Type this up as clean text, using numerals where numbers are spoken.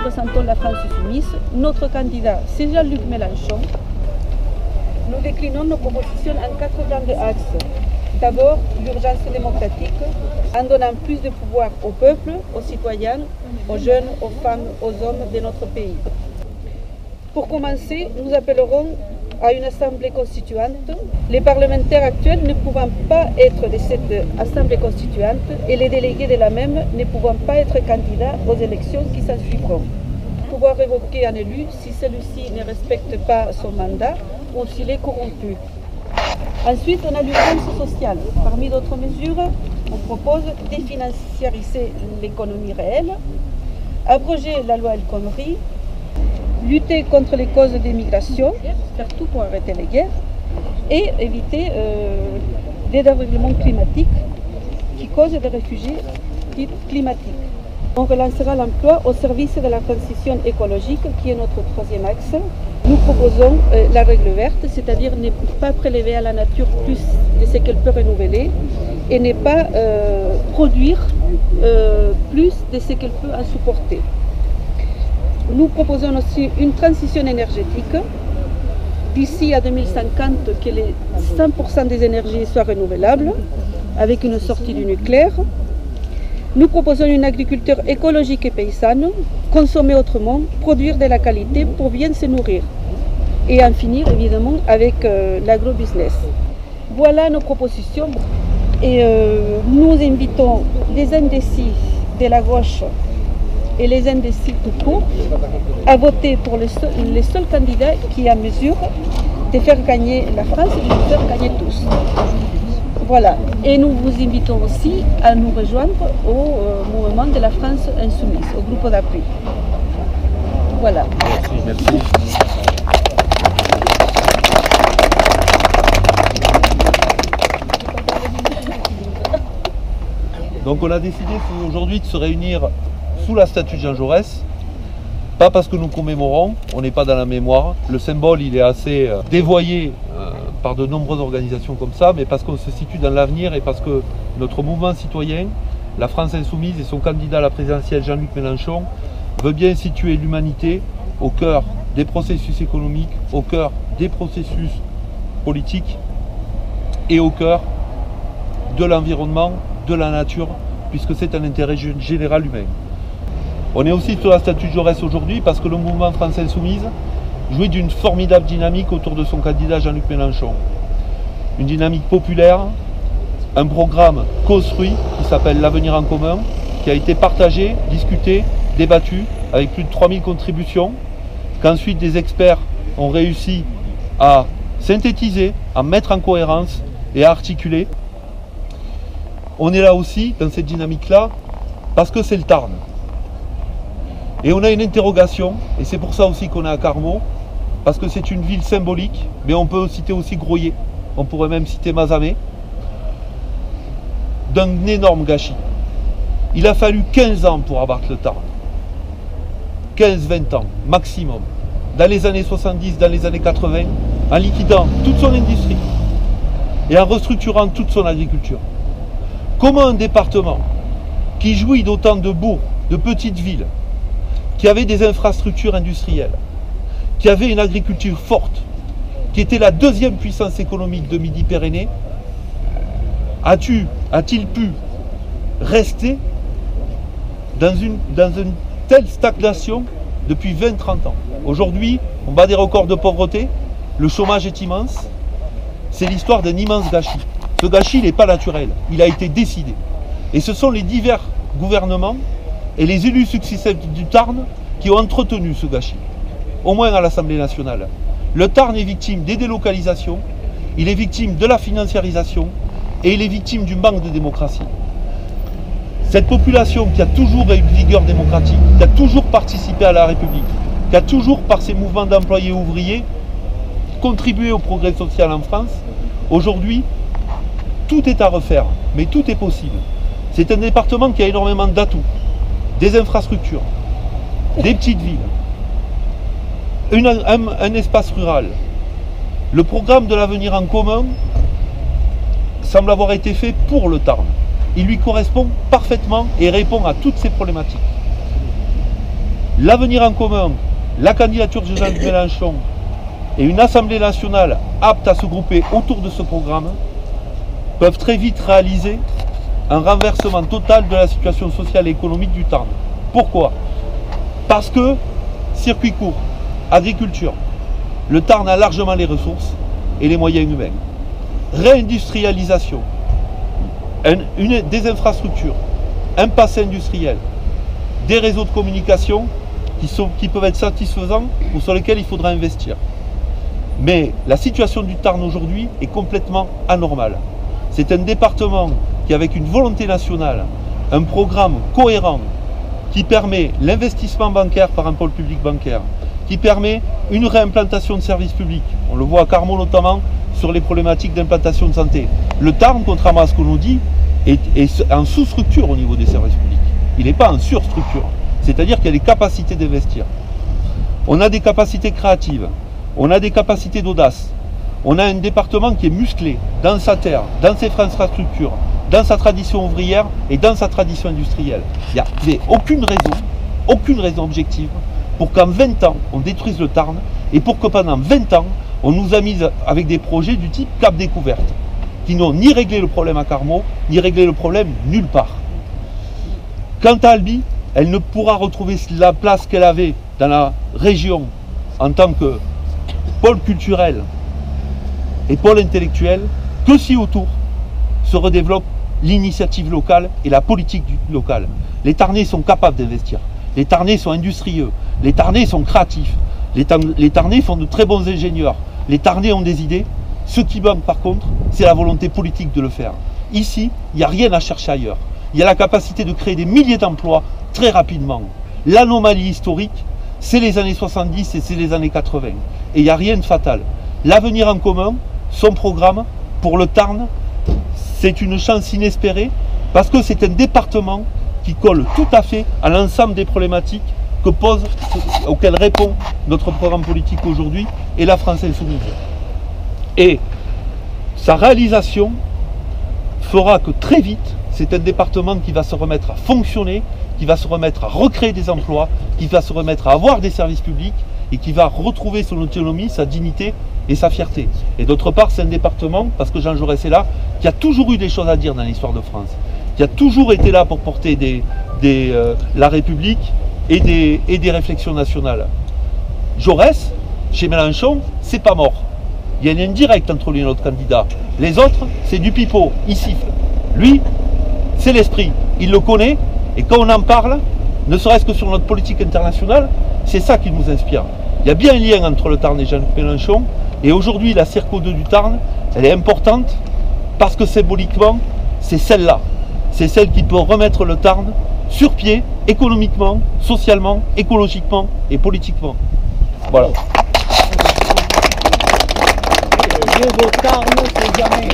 représentons la France Insoumise. Notre candidat, c'est Jean-Luc Mélenchon. Nous déclinons nos propositions en 4 grands axes. D'abord, l'urgence démocratique, en donnant plus de pouvoir au peuple, aux citoyens, aux jeunes, aux femmes, aux hommes de notre pays. Pour commencer, nous appellerons à une assemblée constituante. Les parlementaires actuels ne pouvant pas être de cette assemblée constituante et les délégués de la même ne pouvant pas être candidats aux élections qui s'ensuivront. Pouvoir révoquer un élu si celui-ci ne respecte pas son mandat ou s'il est corrompu. Ensuite, on a l'urgence sociale. Parmi d'autres mesures, on propose de définanciariser l'économie réelle, abroger la loi El Khomri, lutter contre les causes des migrations, faire tout pour arrêter les guerres et éviter les dérèglements climatiques qui causent des réfugiés climatiques. On relancera l'emploi au service de la transition écologique qui est notre troisième axe. Nous proposons la règle verte, c'est-à-dire ne pas prélever à la nature plus de ce qu'elle peut renouveler et ne pas produire plus de ce qu'elle peut en supporter. Nous proposons aussi une transition énergétique. D'ici à 2050, que les 100% des énergies soient renouvelables, avec une sortie du nucléaire. Nous proposons une agriculture écologique et paysanne, consommer autrement, produire de la qualité pour bien se nourrir. Et en finir évidemment avec l'agrobusiness. Voilà nos propositions. Et nous invitons les indécis de la gauche et les indécis tout court à voter pour le seul candidat qui est en mesure de faire gagner la France et de nous faire gagner tous. Voilà. Et nous vous invitons aussi à nous rejoindre au mouvement de la France Insoumise, au groupe d'appui. Voilà. Merci. Donc on a décidé aujourd'hui de se réunir sous la statue de Jean Jaurès, pas parce que nous commémorons, on n'est pas dans la mémoire, le symbole il est assez dévoyé par de nombreuses organisations comme ça, mais parce qu'on se situe dans l'avenir et parce que notre mouvement citoyen, la France Insoumise et son candidat à la présidentielle Jean-Luc Mélenchon veut bien situer l'humanité au cœur des processus économiques, au cœur des processus politiques et au cœur de l'environnement, de la nature, puisque c'est un intérêt général humain. On est aussi sur la statue de Jaurès aujourd'hui parce que le mouvement France Insoumise jouit d'une formidable dynamique autour de son candidat Jean-Luc Mélenchon. Une dynamique populaire, un programme construit qui s'appelle l'Avenir en commun, qui a été partagé, discuté, débattu avec plus de 3000 contributions, qu'ensuite des experts ont réussi à synthétiser, à mettre en cohérence et à articuler. On est là aussi, dans cette dynamique-là, parce que c'est le Tarn. Et on a une interrogation, et c'est pour ça aussi qu'on est à Carmaux, parce que c'est une ville symbolique, mais on peut citer aussi Groyer, on pourrait même citer Mazamet, d'un énorme gâchis. Il a fallu 15 ans pour abattre le Tarn. 15-20 ans, maximum. Dans les années 70, dans les années 80, en liquidant toute son industrie et en restructurant toute son agriculture. Comment un département qui jouit d'autant de bourgs, de petites villes, qui avait des infrastructures industrielles, qui avait une agriculture forte, qui était la deuxième puissance économique de Midi-Pyrénées, a-t-il pu rester dans une telle stagnation depuis 20-30 ans? Aujourd'hui, on bat des records de pauvreté, le chômage est immense, c'est l'histoire d'un immense gâchis. Ce gâchis, il n'est pas naturel, il a été décidé. Et ce sont les divers gouvernements et les élus successifs du Tarn qui ont entretenu ce gâchis, au moins à l'Assemblée nationale. Le Tarn est victime des délocalisations, il est victime de la financiarisation et il est victime du manque de démocratie. Cette population qui a toujours eu une vigueur démocratique, qui a toujours participé à la République, qui a toujours, par ses mouvements d'employés ouvriers, contribué au progrès social en France, aujourd'hui, tout est à refaire, mais tout est possible. C'est un département qui a énormément d'atouts, des infrastructures, des petites villes, un espace rural. Le programme de l'avenir en commun semble avoir été fait pour le Tarn. Il lui correspond parfaitement et répond à toutes ces problématiques. l'avenir en commun, la candidature de Jean-Luc Mélenchon et une Assemblée nationale apte à se grouper autour de ce programme peuvent très vite réaliser un renversement total de la situation sociale et économique du Tarn. Pourquoi? Parce que circuit court, agriculture, le Tarn a largement les ressources et les moyens humains. Réindustrialisation, des infrastructures, un passé industriel, des réseaux de communication qui peuvent être satisfaisants ou sur lesquels il faudra investir. Mais la situation du Tarn aujourd'hui est complètement anormale. C'est un département qui, avec une volonté nationale, un programme cohérent qui permet l'investissement bancaire par un pôle public bancaire, qui permet une réimplantation de services publics. On le voit à Carmaux notamment sur les problématiques d'implantation de santé. Le Tarn, contrairement à ce qu'on nous dit, est en sous-structure au niveau des services publics. Il n'est pas en surstructure. C'est-à-dire qu'il y a des capacités d'investir. On a des capacités créatives, on a des capacités d'audace. On a un département qui est musclé dans sa terre, dans ses infrastructures, dans sa tradition ouvrière et dans sa tradition industrielle. Il n'y a aucune raison objective pour qu'en 20 ans, on détruise le Tarn et pour que pendant 20 ans, on nous a mis avec des projets du type Cap Découverte, qui n'ont ni réglé le problème à Carmaux, ni réglé le problème nulle part. Quant à Albi, elle ne pourra retrouver la place qu'elle avait dans la région en tant que pôle culturel et pôle intellectuel que si autour se redéveloppe l'initiative locale et la politique locale. Les Tarnais sont capables d'investir, les Tarnais sont industrieux, les Tarnais sont créatifs, les Tarnais font de très bons ingénieurs, les Tarnais ont des idées. Ce qui manque par contre, c'est la volonté politique de le faire. Ici, il n'y a rien à chercher ailleurs. Il y a la capacité de créer des milliers d'emplois très rapidement. L'anomalie historique, c'est les années 70 et c'est les années 80. Et il n'y a rien de fatal. L'avenir en commun, son programme, pour le Tarn, c'est une chance inespérée parce que c'est un département qui colle tout à fait à l'ensemble des problématiques auxquelles répond notre programme politique aujourd'hui et la France insoumise. Et sa réalisation fera que très vite, c'est un département qui va se remettre à fonctionner, qui va se remettre à recréer des emplois, qui va se remettre à avoir des services publics et qui va retrouver son autonomie, sa dignité et sa fierté. Et d'autre part, c'est un département, parce que Jean Jaurès est là, qui a toujours eu des choses à dire dans l'histoire de France, qui a toujours été là pour porter la République et des réflexions nationales. Jaurès, chez Mélenchon, c'est pas mort. Il y a un indirect entre lui et notre candidat. Les autres, c'est du pipeau, il siffle. Lui, c'est l'esprit, il le connaît, et quand on en parle, ne serait-ce que sur notre politique internationale, c'est ça qui nous inspire. Il y a bien un lien entre le Tarn et Jean-Luc Mélenchon, et aujourd'hui la Circo 2 du Tarn, elle est importante, parce que symboliquement, c'est celle-là. C'est celle qui peut remettre le Tarn sur pied, économiquement, socialement, écologiquement et politiquement. Voilà. Vos Tarn, c'est jamais...